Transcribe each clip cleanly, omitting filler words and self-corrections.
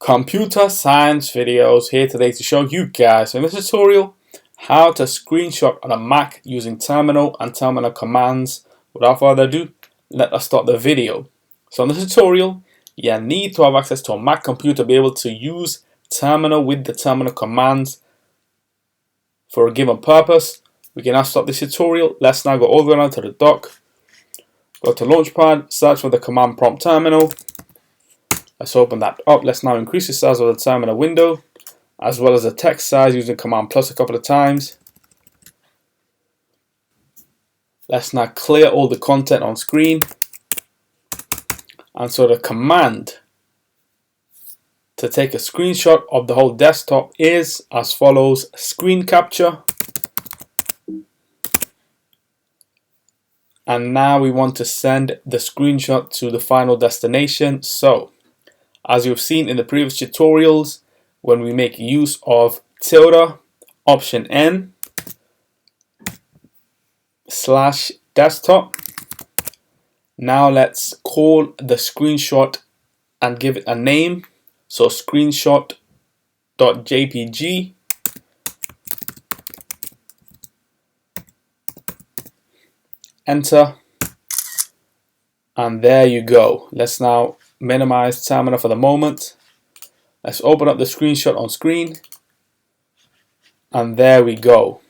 Computer science videos here today to show you guys in this tutorial how to screenshot on a Mac using terminal and terminal commands. Without further ado, let us start the video. So in this tutorial, you need to have access to a Mac computer to be able to use terminal with the terminal commands for a given purpose. We can now start this tutorial. Let's now go all the way down to the dock. Go to Launchpad, search for the command prompt terminal. Let's open that up. Let's now increase the size of the terminal window as well as the text size using command plus a couple of times. Let's now clear all the content on screen. And so the command to take a screenshot of the whole desktop is as follows: screen capture. And now we want to send the screenshot to the final destination. So as you've seen in the previous tutorials, when we make use of tilde option N / desktop, now let's call the screenshot and give it a name. So screenshot.jpg. Enter, and there you go. Let's now minimize terminal for the moment. Let's open up the screenshot on screen, and there we go.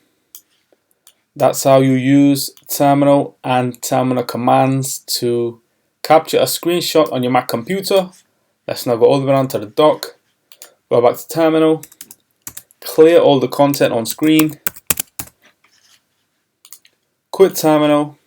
That's how you use terminal and terminal commands to capture a screenshot on your Mac computer. Let's now go all the way down to the dock, go back to terminal, clear all the content on screen, quit terminal.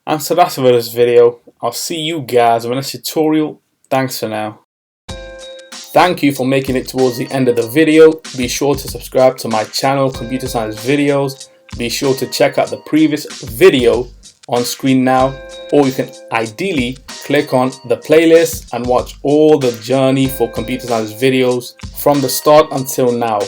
And so that's it for this video. I'll see you guys in the next tutorial. Thanks for now. Thank you for making it towards the end of the video. Be sure to subscribe to my channel, Computer Science Videos. Be sure to check out the previous video on screen now, or you can ideally click on the playlist and watch all the journey for computer science videos from the start until now.